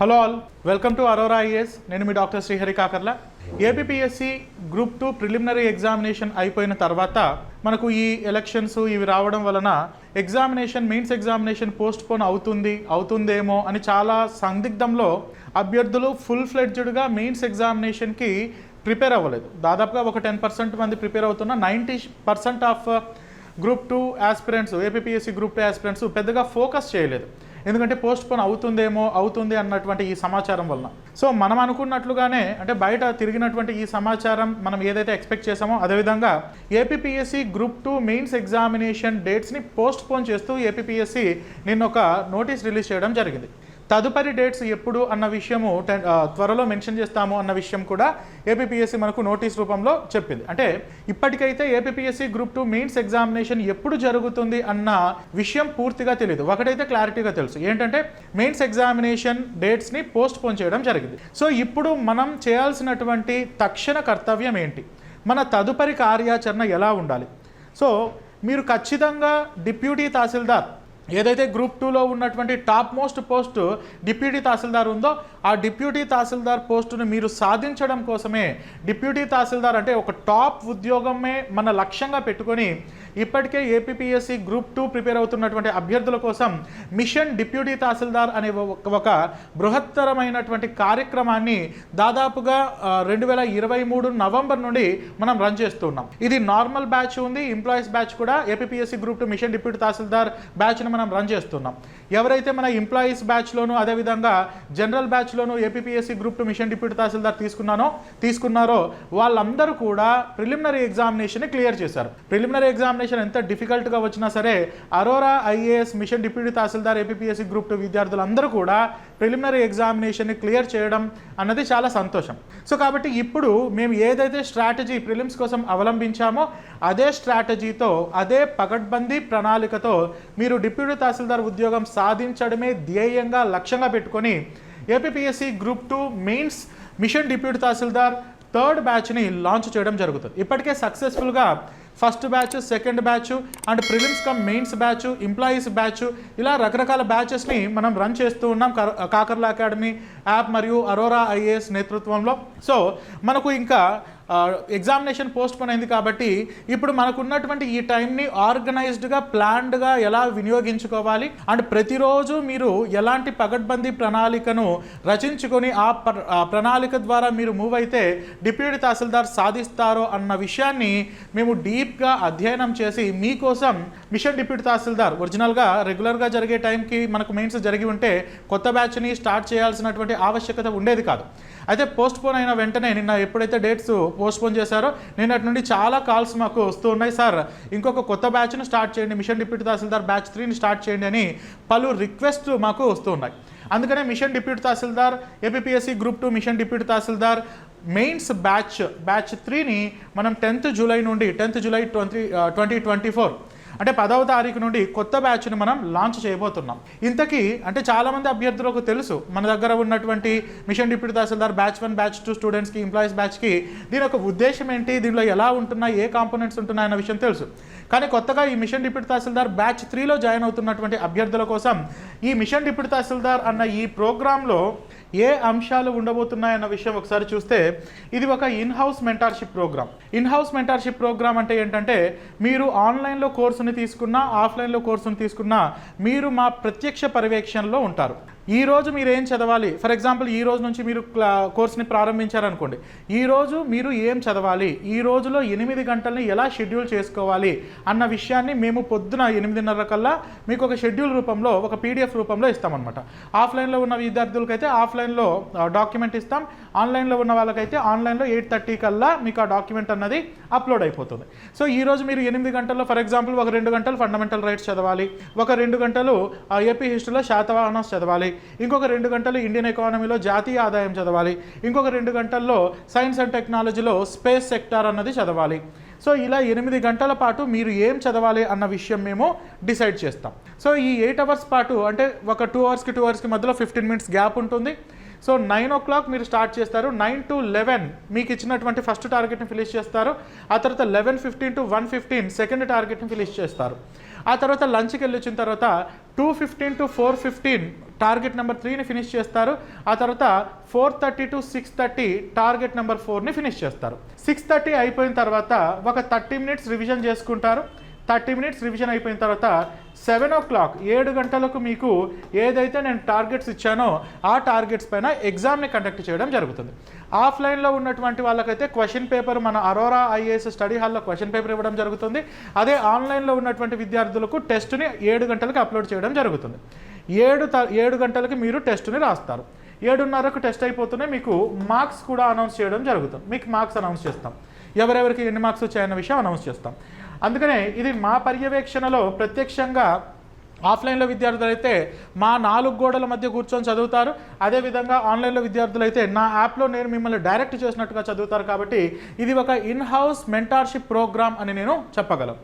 Hello all, welcome to Aurora IAS. నేను మీ doctor Srihari Kakarla. APPSC group 2 preliminary examination అయిపోయిన తర్వాత మనకు ఈ ఎలక్షన్స్ ఇవి రావడం వలన మెయిన్స్ ఎగ్జామినేషన్ పోస్ట్ పోన్ అవుతుందేమో అని చాలా సందిగ్ధంలో అభ్యర్థులు ఫుల్ ఫ్లెడ్జ్డ్గా మెయిన్స్ ఎగ్జామినేషన్కి ప్రిపేర్ అవ్వలేదు. దాదాపుగా ఒక 10% మంది ప్రిపేర్ అవుతున్న 90% of group 2 aspirants, APPSC group 2 aspirants పెద్దగా ఫోకస్ చేయలేదు. ఎందుకంటే పోస్ట్ పోన్ అవుతుంది అన్నటువంటి ఈ సమాచారం వలన. సో మనం అనుకున్నట్లుగానే అంటే బయట తిరిగినటువంటి ఈ సమాచారం మనం ఏదైతే ఎక్స్పెక్ట్ చేసామో అదేవిధంగా ఏపీపీఎస్సీ గ్రూప్ 2 మెయిన్స్ ఎగ్జామినేషన్ డేట్స్ని పోస్ట్ పోన్ చేస్తూ ఏపీపీఎస్సీ నిన్న ఒక నోటీస్ రిలీజ్ చేయడం జరిగింది. తదుపరి డేట్స్ ఎప్పుడు అన్న విషయము త్వరలో మెన్షన్ చేస్తాము అన్న విషయం కూడా ఏపీపీఎస్సీ మనకు నోటీస్ రూపంలో చెప్పింది. అంటే ఇప్పటికైతే ఏపీపీఎస్సీ గ్రూప్ 2 మెయిన్స్ ఎగ్జామినేషన్ ఎప్పుడు జరుగుతుంది అన్న విషయం పూర్తిగా తెలియదు. ఒకటైతే క్లారిటీగా తెలుసు, ఏంటంటే మెయిన్స్ ఎగ్జామినేషన్ డేట్స్ని పోస్ట్ పోన్ చేయడం జరిగింది. సో ఇప్పుడు మనం చేయాల్సినటువంటి తక్షణ కర్తవ్యం ఏంటి, మన తదుపరి కార్యాచరణ ఎలా ఉండాలి? సో మీరు ఖచ్చితంగా డిప్యూటీ తహసీల్దార్ ఏదైతే గ్రూప్ 2లో ఉన్నటువంటి టాప్ మోస్ట్ పోస్ట్ డిప్యూటీ తహసీల్దార్ ఉందో ఆ డిప్యూటీ తహసీల్దార్ పోస్టును మీరు సాధించడం కోసమే, డిప్యూటీ తహసీల్దార్ అంటే ఒక టాప్ ఉద్యోగమే మన లక్ష్యంగా పెట్టుకొని ఇప్పటికే ఏపీపీఎస్సీ గ్రూప్ 2 ప్రిపేర్ అవుతున్నటువంటి అభ్యర్థుల కోసం మిషన్ డిప్యూటీ తహసీల్దార్ అనే ఒక బృహత్తరమైనటువంటి కార్యక్రమాన్ని దాదాపుగా 2023 నవంబర్ నుండి మనం రన్ చేస్తున్నాం. ఇది నార్మల్ బ్యాచ్ ఉంది, ఎంప్లాయీస్ బ్యాచ్ కూడా APPSC group 2 mission deputy tahsildar బ్యాచ్ని మనం రన్ చేస్తున్నాం. ఎవరైతే మన ఎంప్లాయీస్ బ్యాచ్లోను అదేవిధంగా జనరల్ బ్యాచ్లోను APPSC group 2 mission deputy tahsildar తీసుకున్నారో వాళ్ళందరూ కూడా ప్రిలిమినరీ ఎగ్జామినేషన్ క్లియర్ చేశారు. ప్రిలిమినరీ ఎగ్జామినేషన్ ఎంత డిఫికల్ట్గా వచ్చినా సరే Aurora IAS mission deputy tahsildar APPSC group 2 విద్యార్థులందరూ కూడా ప్రిలిమినరీ ఎగ్జామినేషన్ని క్లియర్ చేయడం అన్నది చాలా సంతోషం. సో కాబట్టి ఇప్పుడు మేము ఏదైతే స్ట్రాటజీ ప్రిలిమ్స్ కోసం అవలంబించామో అదే స్ట్రాటజీతో, అదే పకడ్బందీ ప్రణాళికతో మీరు డిప్యూటీ తహసీల్దార్ ఉద్యోగం సాధించడమే ధ్యేయంగా లక్ష్యంగా పెట్టుకొని APPSC group 2 mains mission deputy tahsildar 3rd బ్యాచ్ని లాంచ్ చేయడం జరుగుతుంది. ఇప్పటికే సక్సెస్ఫుల్గా first batch, second batch and prelims cum mains batch, employees batch ఇలా రకరకాల బ్యాచెస్ని మనం రన్ చేస్తూ ఉన్నాం కాకర్ల అకాడమీ యాప్ మరియు అరోరా ఐఏఎస్ నేతృత్వంలో. సో మనకు ఇంకా ఎగ్జామినేషన్ పోస్ట్ పోన్ అయింది కాబట్టి ఇప్పుడు మనకున్నటువంటి ఈ టైంని ఆర్గనైజ్డ్గా, ప్లాన్డ్గా ఎలా వినియోగించుకోవాలి అండ్ ప్రతిరోజు మీరు ఎలాంటి పకడ్బందీ ప్రణాళికను రచించుకొని ఆ ప్రణాళిక ద్వారా మీరు మూవ్ అయితే డిప్యూటీ తహసీల్దార్ సాధిస్తారో అన్న విషయాన్ని మేము డీప్గా అధ్యయనం చేసి మీకోసం మిషన్ డిప్యూటీ తహసీల్దార్ ఒరిజినల్గా రెగ్యులర్గా జరిగే టైంకి మనకు మెయిన్స్ జరిగి ఉంటే కొత్త బ్యాచ్ని స్టార్ట్ చేయాల్సినటువంటి ఆవశ్యకత ఉండేది కాదు. అయితే పోస్ట్ పోన్ అయిన వెంటనే నిన్న ఎప్పుడైతే డేట్స్ పోస్ట్ పోన్ చేశారో నిన్నటి నుండి చాలా కాల్స్ మాకు వస్తూ ఉన్నాయి. సార్ ఇంకొక కొత్త బ్యాచ్ను స్టార్ట్ చేయండి, మిషన్ డిప్యూటీ తహసీల్దార్ బ్యాచ్ 3ని స్టార్ట్ చేయండి అని పలు రిక్వెస్ట్ మాకు వస్తూ ఉన్నాయి. అందుకనే machine deputy tahsildar APPSC group 2 mission deputy తహసీల్దార్ మెయిన్స్ బ్యాచ్ 3ని మనం 10th జూలై నుండి 10th జూలై 2024 అంటే 10వ తారీఖు నుండి కొత్త బ్యాచ్ని మనం లాంచ్ చేయబోతున్నాం. ఇంతకీ అంటే చాలామంది అభ్యర్థులకు తెలుసు మన దగ్గర ఉన్నటువంటి మిషన్ డిప్యూటీ తహసీల్దార్ బ్యాచ్ 1, బ్యాచ్ 2 స్టూడెంట్స్కి, ఎంప్లాయీస్ బ్యాచ్కి దీని యొక్క ఉద్దేశం ఏంటి, దీనిలో ఎలా ఉంటున్నాయి, ఏ కాంపోనెంట్స్ ఉంటున్నాయి అన్న విషయం తెలుసు. కానీ కొత్తగా ఈ మిషన్ డిప్యూటీ తహసీల్దార్ బ్యాచ్ 3లో జాయిన్ అవుతున్నటువంటి అభ్యర్థుల కోసం ఈ మిషన్ డిప్యూటీ తహసీల్దార్ అన్న ఈ ప్రోగ్రాంలో ఏ అంశాలు ఉండబోతున్నాయన్న విషయం ఒకసారి చూస్తే ఇది ఒక in-house mentorship programme. In-house mentorship programme అంటే ఏంటంటే మీరు ఆన్లైన్లో కోర్సుని తీసుకున్నా, ఆఫ్లైన్లో కోర్సుని తీసుకున్నా మీరు మా ప్రత్యక్ష పర్యవేక్షణలో ఉంటారు. ఈ రోజు మీరు ఏం చదవాలి, ఫర్ ఎగ్జాంపుల్ ఈ రోజు నుంచి మీరు కోర్సుని ప్రారంభించారనుకోండి, ఈరోజు మీరు ఏం చదవాలి, ఈ రోజులో 8 గంటలని ఎలా షెడ్యూల్ చేసుకోవాలి అన్న విషయాన్ని మేము పొద్దున 8:30 కల్లా మీకు ఒక షెడ్యూల్ రూపంలో, ఒక PDF రూపంలో ఇస్తామన్నమాట. ఆఫ్లైన్లో ఉన్న విద్యార్థులకైతే ఆఫ్లైన్లో డాక్యుమెంట్ ఇస్తాం, ఆన్లైన్లో ఉన్న వాళ్ళకైతే ఆన్లైన్లో 8:30 కల్లా మీకు ఆ డాక్యుమెంట్ అన్నది అప్లోడ్ అయిపోతుంది. సో ఈరోజు మీరు 8 గంటల్లో ఫర్ ఎగ్జాంపుల్ ఒక 2 గంటలు ఫండమెంటల్ రైట్స్ చదవాలి, ఒక 2 గంటలు ఏపీ హిస్టరీలో శాతవాహనాస్ చదవాలి, ఇంకొక 2 గంటలు ఇండియన్ ఎకానమీలో జాతీయ ఆదాయం చదవాలి, ఇంకొక 2 గంటల్లో సైన్స్ అండ్ టెక్నాలజీలో స్పేస్ సెక్టార్ అన్నది చదవాలి. సో ఇలా 8 గంటల పాటు మీరు ఏం చదవాలి అన్న విషయం మేము డిసైడ్ చేస్తాం. సో ఈ 8 అవర్స్ పాటు అంటే ఒక 2 అవర్స్కి 2 అవర్స్కి మధ్యలో 15 మినిట్స్ గ్యాప్ ఉంటుంది. సో 9 o'clock మీరు స్టార్ట్ చేస్తారు, 9 to 11 మీకు ఇచ్చినటువంటి ఫస్ట్ టార్గెట్ని ఫినిష్ చేస్తారు. ఆ తర్వాత 11:15 to 1:15 సెకండ్ టార్గెట్ని ఫినిష్ చేస్తారు. ఆ తర్వాత లంచ్కి వెళ్ళి వచ్చిన తర్వాత 2:15 to 4:15 టార్గెట్ నెంబర్ 3ని ఫినిష్ చేస్తారు. ఆ తర్వాత 4:30 to 6:30 టార్గెట్ నెంబర్ 4ని ఫినిష్ చేస్తారు. 6:30 అయిపోయిన తర్వాత ఒక 30 మినిట్స్ రివిజన్ చేసుకుంటారు. 30 మినిట్స్ రివిజన్ అయిపోయిన తర్వాత 7 o'clock 7 గంటలకు మీకు ఏదైతే నేను టార్గెట్స్ ఇచ్చానో ఆ టార్గెట్స్ పైన ఎగ్జామ్ని కండక్ట్ చేయడం జరుగుతుంది. ఆఫ్లైన్లో ఉన్నటువంటి వాళ్ళకైతే క్వశ్చన్ పేపర్ మన అరోరా ఐఏఎస్ స్టడీ హాల్లో క్వశ్చన్ పేపర్ ఇవ్వడం జరుగుతుంది. అదే ఆన్లైన్లో ఉన్నటువంటి విద్యార్థులకు టెస్ట్ని 7 గంటలకు అప్లోడ్ చేయడం జరుగుతుంది. 7 గంటలకి మీరు టెస్ట్ని రాస్తారు. 7:30కు టెస్ట్ అయిపోతూనే మీకు మార్క్స్ కూడా అనౌన్స్ చేయడం జరుగుతుంది. మీకు మార్క్స్ అనౌన్స్ చేస్తాం, ఎవరెవరికి ఎన్ని మార్క్స్ వచ్చాయన్న విషయం అనౌన్స్ చేస్తాం. అందుకనే ఇది మా పర్యవేక్షణలో ప్రత్యక్షంగా ఆఫ్లైన్లో విద్యార్థులు అయితే మా 4 గోడల మధ్య కూర్చొని చదువుతారు. అదేవిధంగా ఆన్లైన్లో విద్యార్థులు అయితే నా యాప్లో నేను మిమ్మల్ని డైరెక్ట్ చేసినట్టుగా చదువుతారు. కాబట్టి ఇది ఒక ఇన్-హౌస్ మెంటార్షిప్ ప్రోగ్రామ్ అని నేను చెప్పగలను.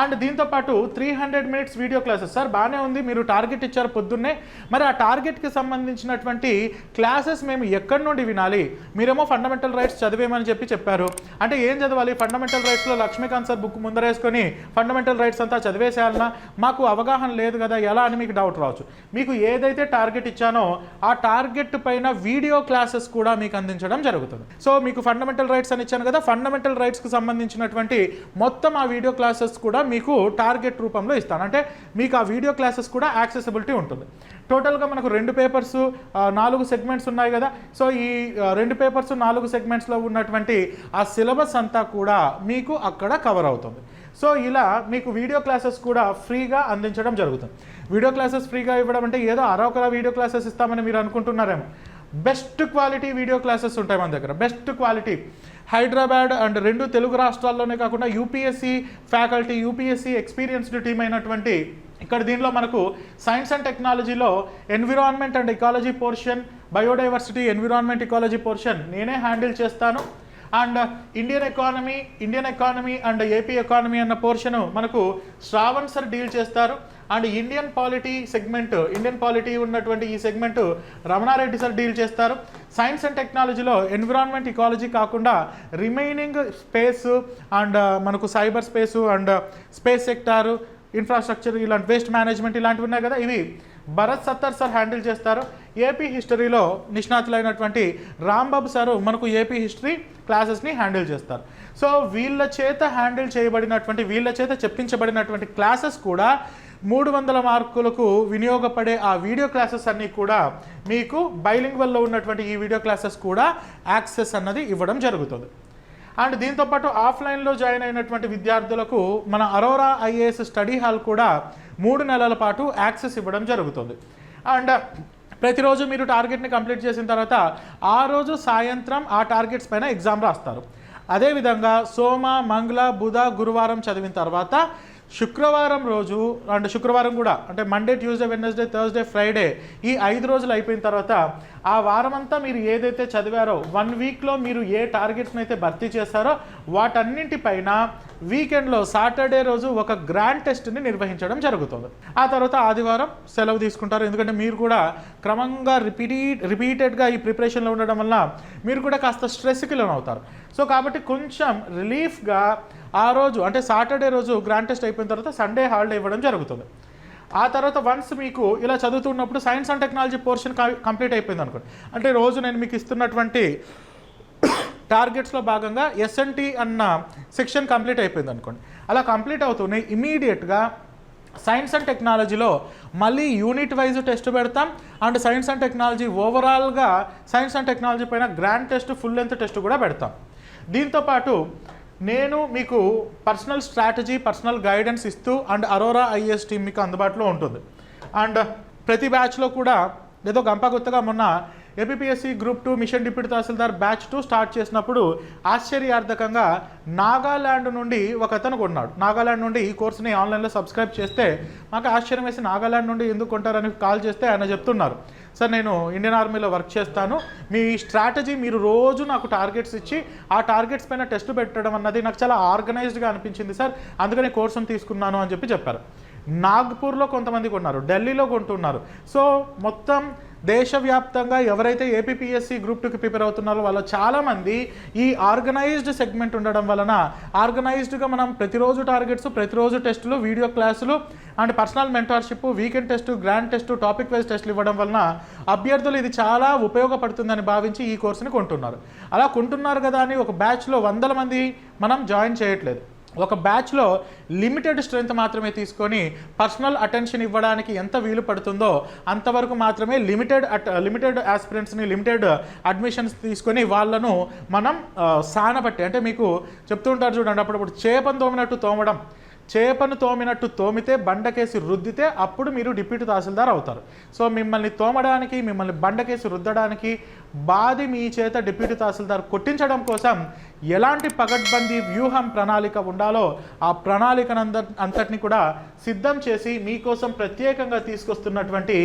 అండ్ దీంతోపాటు 300 మినిట్స్ వీడియో క్లాసెస్. సార్ బాగానే ఉంది, మీరు టార్గెట్ ఇచ్చారు పొద్దున్నే, మరి ఆ టార్గెట్కి సంబంధించినటువంటి క్లాసెస్ మేము ఎక్కడి నుండి వినాలి? మీరేమో ఫండమెంటల్ రైట్స్ చదివేమని చెప్పారు. అంటే ఏం చదవాలి? ఫండమెంటల్ రైట్స్లో లక్ష్మీకాంత్ సార్ బుక్ ముందరేసుకొని ఫండమెంటల్ రైట్స్ అంతా చదివేసేయాలన్నా? మాకు అవగాహన లేదు కదా, ఎలా అని మీకు డౌట్ రావచ్చు. మీకు ఏదైతే టార్గెట్ ఇచ్చానో ఆ టార్గెట్ పైన వీడియో క్లాసెస్ కూడా మీకు అందించడం జరుగుతుంది. సో మీకు ఫండమెంటల్ రైట్స్ అని ఇచ్చాను కదా, ఫండమెంటల్ రైట్స్కి సంబంధించినటువంటి మొత్తం ఆ వీడియో క్లాసెస్ కూడా మీకు టార్గెట్ రూపంలో ఇస్తాను. అంటే మీకు ఆ వీడియో క్లాసెస్ కూడా యాక్సెసిబిలిటీ ఉంటుంది. టోటల్గా మనకు 2 పేపర్స్ 4 సెగ్మెంట్స్ ఉన్నాయి కదా. సో ఈ 2 పేపర్స్ 4 సెగ్మెంట్స్లో ఉన్నటువంటి ఆ సిలబస్ అంతా కూడా మీకు అక్కడ కవర్ అవుతుంది. సో ఇలా మీకు వీడియో క్లాసెస్ కూడా ఫ్రీగా అందించడం జరుగుతుంది. వీడియో క్లాసెస్ ఫ్రీగా ఇవ్వడం అంటే ఏదో అరొకరా వీడియో క్లాసెస్ ఇస్తామని మీరు అనుకుంటున్నారేమో. బెస్ట్ క్వాలిటీ వీడియో క్లాసెస్ ఉంటాయి మన దగ్గర. Best quality Hyderabad and 2 Telugu రాష్ట్రాల్లోనే కాకుండా UPSC faculty, UPSC experienced team అయినటువంటి ఇక్కడ దీనిలో మనకు సైన్స్ అండ్ టెక్నాలజీలో environment and ecology portion, biodiversity environment ecology portion నేనే హ్యాండిల్ చేస్తాను. And Indian economy and AP economy అన్న పోర్షను మనకు శ్రావణ్ సార్ డీల్ చేస్తారు. అండ్ ఇండియన్ పాలిటీ ఉన్నటువంటి ఈ సెగ్మెంట్ రమణారెడ్డి సార్ డీల్ చేస్తారు. సైన్స్ అండ్ టెక్నాలజీలో ఎన్విరాన్మెంట్ ఇకాలజీ కాకుండా రిమైనింగ్ స్పేస్ అండ్ మనకు cyber space and space sector, infrastructure, ఇలాంటి వేస్ట్ మేనేజ్మెంట్ ఇలాంటివి ఉన్నాయి కదా, ఇవి భరత్ సత్తర్ సార్ హ్యాండిల్ చేస్తారు. ఏపీ హిస్టరీలో నిష్ణాతులైనటువంటి రాంబాబు సారు మనకు ఏపీ హిస్టరీ క్లాసెస్ని హ్యాండిల్ చేస్తారు. సో వీళ్ళ చేత చెప్పించబడినటువంటి క్లాసెస్ కూడా 300 మార్కులకు వినియోగపడే ఆ వీడియో క్లాసెస్ అన్నీ కూడా మీకు బైలింగ్వల్లో ఉన్నటువంటి ఈ వీడియో క్లాసెస్ కూడా యాక్సెస్ అన్నది ఇవ్వడం జరుగుతుంది. అండ్ దీంతోపాటు ఆఫ్లైన్లో జాయిన్ అయినటువంటి విద్యార్థులకు మన అరోరా ఐఏఎస్ స్టడీ హాల్ కూడా 3 నెలల పాటు యాక్సెస్ ఇవ్వడం జరుగుతుంది. అండ్ ప్రతిరోజు మీరు టార్గెట్ని కంప్లీట్ చేసిన తర్వాత ఆ రోజు సాయంత్రం ఆ టార్గెట్స్ పైన ఎగ్జామ్ రాస్తారు. అదేవిధంగా సోమ, మంగళ, బుధ, గురువారం చదివిన తర్వాత శుక్రవారం రోజు అండ్ శుక్రవారం కూడా అంటే Monday, Tuesday, Wednesday, Thursday, Friday ఈ 5 రోజులు అయిపోయిన తర్వాత ఆ వారం అంతా మీరు ఏదైతే చదివారో 1 వీక్లో మీరు ఏ టార్గెట్స్ని అయితే భర్తీ చేశారో వాటన్నింటిపైన వీకెండ్లో సాటర్డే రోజు ఒక గ్రాండ్ టెస్ట్ని నిర్వహించడం జరుగుతుంది. ఆ తర్వాత ఆదివారం సెలవు తీసుకుంటారు. ఎందుకంటే మీరు కూడా క్రమంగా రిపీటెడ్గా ఈ ప్రిపరేషన్లో ఉండడం వల్ల మీరు కూడా కాస్త స్ట్రెస్కి లోనవుతారు. సో కాబట్టి కొంచెం రిలీఫ్గా ఆ రోజు అంటే సాటర్డే రోజు గ్రాండ్ టెస్ట్ అయిపోయిన తర్వాత సండే హాలిడే ఇవ్వడం జరుగుతుంది. ఆ తర్వాత వన్స్ మీకు ఇలా చదువుతున్నప్పుడు science and technology portion complete అయిపోయింది అనుకోండి, అంటే రోజు నేను మీకు ఇస్తున్నటువంటి టార్గెట్స్లో భాగంగా ఎస్ఎన్టీ అన్న సెక్షన్ కంప్లీట్ అయిపోయింది అనుకోండి. అలా కంప్లీట్ అవుతూనే ఇమీడియట్గా సైన్స్ అండ్ టెక్నాలజీలో మళ్ళీ యూనిట్ వైజ్ టెస్ట్ పెడతాం. అండ్ సైన్స్ అండ్ టెక్నాలజీ ఓవరాల్గా సైన్స్ అండ్ టెక్నాలజీ పైన grand test, full length test కూడా పెడతాం. దీంతోపాటు నేను మీకు పర్సనల్ స్ట్రాటజీ, పర్సనల్ గైడెన్స్ ఇస్తూ అండ్ అరోరా ఐఏఎస్ టీమ్ మీకు అందుబాటులో ఉంటుంది. అండ్ ప్రతి బ్యాచ్లో కూడా ఏదో గంపగుత్తగా మొన్న ఏపీఎస్సీ గ్రూప్ 2 మిషన్ డిప్యూటీ తహసీల్దార్ బ్యాచ్ 2 స్టార్ట్ చేసినప్పుడు ఆశ్చర్యార్థకంగా నాగాల్యాండ్ నుండి ఒక అతను కొన్నాడు. నాగాల్యాండ్ నుండి ఈ కోర్సుని ఆన్లైన్లో సబ్స్క్రైబ్ చేస్తే మాకు ఆశ్చర్యం వేసి నాగాల్యాండ్ నుండి ఎందుకు కొంటారని కాల్ చేస్తే ఆయన చెప్తున్నారు, సార్ నేను ఇండియన్ ఆర్మీలో వర్క్ చేస్తాను, మీ స్ట్రాటజీ మీరు రోజు నాకు టార్గెట్స్ ఇచ్చి ఆ టార్గెట్స్ పైన టెస్ట్ పెట్టడం అన్నది నాకు చాలా ఆర్గనైజ్డ్గా అనిపించింది సార్, అందుకని కోర్సును తీసుకున్నాను అని చెప్పారు. నాగ్పూర్లో కొంతమంది కొన్నారు, ఢిల్లీలో కొంటున్నారు. సో మొత్తం దేశవ్యాప్తంగా ఎవరైతే ఏపీపీఎస్సీ గ్రూప్ 2కి ప్రిపేర్ అవుతున్నారో వాళ్ళు చాలామంది ఈ ఆర్గనైజ్డ్ సెగ్మెంట్ ఉండడం వలన ఆర్గనైజ్డ్గా మనం ప్రతిరోజు టార్గెట్స్, ప్రతిరోజు టెస్టులు, వీడియో క్లాసులు and personal mentorship, weekend test, grand test, topic wise టెస్టులు ఇవ్వడం వలన అభ్యర్థులు ఇది చాలా ఉపయోగపడుతుందని భావించి ఈ కోర్సుని కొంటున్నారు. అలా కొంటున్నారు కదా అని ఒక బ్యాచ్లో 100 మంది మనం జాయిన్ చేయట్లేదు. ఒక బ్యాచ్లో లిమిటెడ్ స్ట్రెంత్ మాత్రమే తీసుకొని పర్సనల్ అటెన్షన్ ఇవ్వడానికి ఎంత వీలు పడుతుందో అంతవరకు మాత్రమే లిమిటెడ్ ఆస్పిరెంట్స్ని, లిమిటెడ్ అడ్మిషన్స్ తీసుకొని వాళ్ళను మనం సానబట్టి, అంటే మీకు చెప్తుంటారు చూడండి, అప్పుడప్పుడు చేపను తోమినట్టు తోమితే బండకేసి రుద్దితే అప్పుడు మీరు డిప్యూటీ తహసీల్దార్ అవుతారు. సో మిమ్మల్ని తోమడానికి, మిమ్మల్ని బండకేసి రుద్దడానికి, బాది మీ చేత డిప్యూటీ తహసీల్దార్ కొట్టించడం కోసం ఎలాంటి పగడ్బందీ వ్యూహం, ప్రణాళిక ఉండాలో ఆ ప్రణాళికనంతటిని కూడా సిద్ధం చేసి మీకోసం ప్రత్యేకంగా తీసుకొస్తున్నటువంటి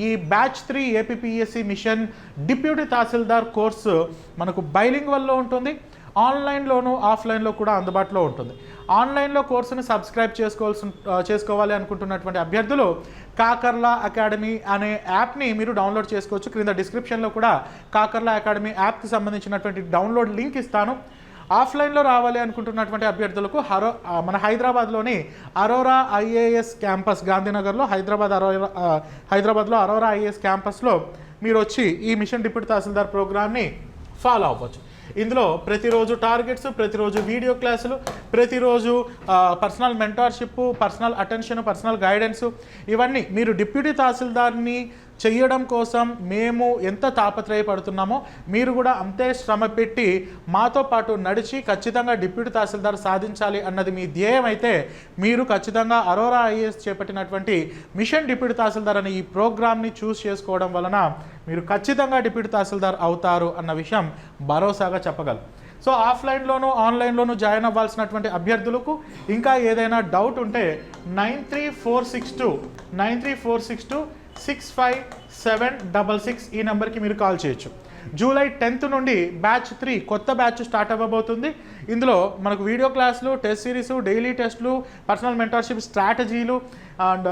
ఈ బ్యాచ్ 3 ఏపీపీఎస్సీ మిషన్ డిప్యూటీ తహసీల్దార్ కోర్సు మనకు బైలింగ్వల్లో ఉంటుంది. ఆన్లైన్లోను, ఆఫ్లైన్లో కూడా అందుబాటులో ఉంటుంది. ఆన్లైన్లో కోర్సుని సబ్స్క్రైబ్ చేసుకోవాలి అనుకుంటున్నటువంటి అభ్యర్థులు కాకర్లా అకాడమీ అనే యాప్ని మీరు డౌన్లోడ్ చేసుకోవచ్చు. క్రింద డిస్క్రిప్షన్లో కూడా కాకర్లా అకాడమీ యాప్కి సంబంధించినటువంటి డౌన్లోడ్ లింక్ ఇస్తాను. ఆఫ్లైన్లో రావాలి అనుకుంటున్నటువంటి అభ్యర్థులకు మన హైదరాబాద్లోని అరోరా ఐఏఎస్ క్యాంపస్, గాంధీనగర్లో హైదరాబాద్లో అరోరా ఐఏఎస్ క్యాంపస్లో మీరు వచ్చి ఈ మిషన్ డిప్యూటీ తహసీల్దార్ ప్రోగ్రామ్ని ఫాలో అవ్వచ్చు. ఇందులో ప్రతిరోజు టార్గెట్స్, ప్రతిరోజు వీడియో క్లాసులు, ప్రతిరోజు personal mentorship, personal attention, personal guidance, ఇవన్నీ మీరు డిప్యూటీ తహసీల్దార్ని చేయడం కోసం మేము ఎంత తాపత్రయపడుతున్నామో మీరు కూడా అంతే శ్రమ పెట్టి మాతో పాటు నడిచి ఖచ్చితంగా డిప్యూటీ తహసీల్దార్ సాధించాలి అన్నది మీ ధ్యేయం అయితే మీరు ఖచ్చితంగా అరోరా ఐఏఎస్ చేపట్టినటువంటి మిషన్ డిప్యూటీ తహసీల్దార్ అనే ఈ ప్రోగ్రామ్ని చూస్ చేసుకోవడం వలన మీరు ఖచ్చితంగా డిప్యూటీ తహసీల్దార్ అవుతారు అన్న విషయం భరోసాగా చెప్పగలరు. సో ఆఫ్లైన్లోనూ, ఆన్లైన్లోనూ జాయిన్ అవ్వాల్సినటువంటి అభ్యర్థులకు ఇంకా ఏదైనా డౌట్ ఉంటే 9346265766 ఈ నెంబర్కి మీరు కాల్ చేయొచ్చు. జూలై 10th నుండి బ్యాచ్ 3 కొత్త బ్యాచ్ స్టార్ట్ అవ్వబోతుంది. ఇందులో మనకు వీడియో క్లాసులు, టెస్ట్ సిరీస్, డైలీ టెస్టులు, పర్సనల్ మెంటర్షిప్ స్ట్రాటజీలు అండ్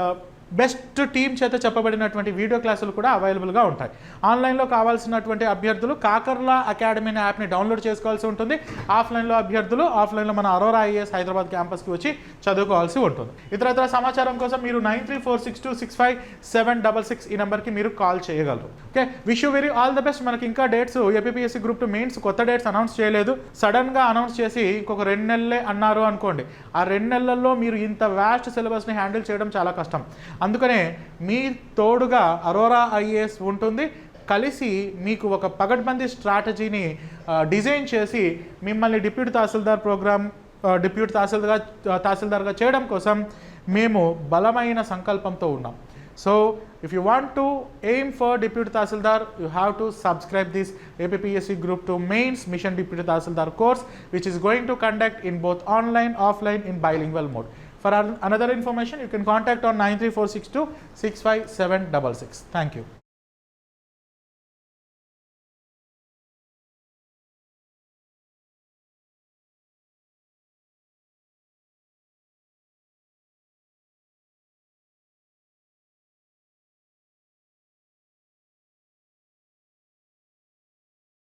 బెస్ట్ టీమ్ చేత చెప్పబడినటువంటి వీడియో క్లాసులు కూడా అవైలబుల్గా ఉంటాయి. ఆన్లైన్లో కావాల్సినటువంటి అభ్యర్థులు కాకర్లా అకాడమీ యాప్ని డౌన్లోడ్ చేసుకోవాల్సి ఉంటుంది. ఆఫ్లైన్లో అభ్యర్థులు ఆఫ్లైన్లో మన అరోరా ఐఏఎస్ హైదరాబాద్ క్యాంపస్కి వచ్చి చదువుకోవాల్సి ఉంటుంది. ఇతరత్ర సమాచారం కోసం మీరు 9346265766 ఈ నెంబర్కి మీరు కాల్ చేయగలరు. Okay, wish you very all the best. మనకి ఇంకా డేట్స్ ఏపీపీఎస్సీ గ్రూప్ 2 మెయిన్స్ కొత్త డేట్స్ అనౌన్స్ చేయలేదు. సడన్గా అనౌన్స్ చేసి ఇంకొక 2 నెలలే అన్నారు అనుకోండి, ఆ 2 నెలల్లో మీరు ఇంత వ్యాస్ట్ సిలబస్ని హ్యాండిల్ చేయడం చాలా కష్టం. అందుకనే మీ తోడుగా అరోరా ఐఏఎస్ ఉంటుంది. కలిసి మీకు ఒక పగడ్బందీ స్ట్రాటజీని డిజైన్ చేసి మిమ్మల్ని డిప్యూటీ తహసీల్దార్గా చేయడం కోసం మేము బలమైన సంకల్పంతో ఉన్నాం. So if you want to aim for Deputy Tahsildar, you have to subscribe this APPSC Group 2 Mains Mission Deputy Tahsildar course, which is going to conduct in both online, offline, in bilingual mode. For another information, you can contact on 9346265766. Thank you.